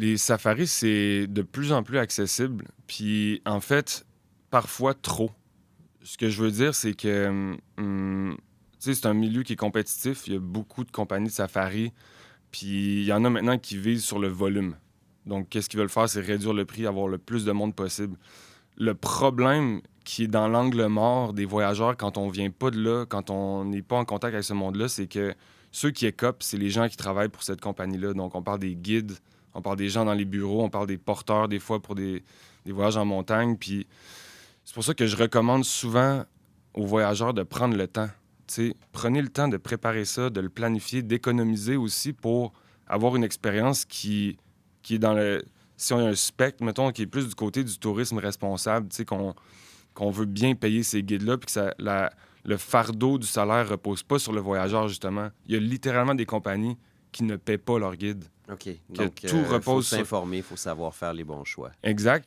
Les safaris, c'est de plus en plus accessible, puis en fait, parfois trop. Ce que je veux dire, c'est que, tu sais, c'est un milieu qui est compétitif. Il y a beaucoup de compagnies de safaris, puis il y en a maintenant qui visent sur le volume. Donc, qu'est-ce qu'ils veulent faire, c'est réduire le prix, avoir le plus de monde possible. Le problème qui est dans l'angle mort des voyageurs quand on vient pas de là, quand on n'est pas en contact avec ce monde-là, c'est que ceux qui écopent, c'est les gens qui travaillent pour cette compagnie-là. Donc, on parle des guides, on parle des gens dans les bureaux, on parle des porteurs des fois pour des voyages en montagne. Puis c'est pour ça que je recommande souvent aux voyageurs de prendre le temps. Tu sais, prenez le temps de préparer ça, de le planifier, d'économiser aussi pour avoir une expérience qui est dans le... Si on a un spectre, mettons, qui est plus du côté du tourisme responsable, tu sais, qu'on veut bien payer ces guides-là, puis que le fardeau du salaire repose pas sur le voyageur, justement. Il y a littéralement des compagnies qui ne paient pas leurs guides. OK. Que Donc, tout il faut repose sur... s'informer, il faut savoir faire les bons choix. Exact.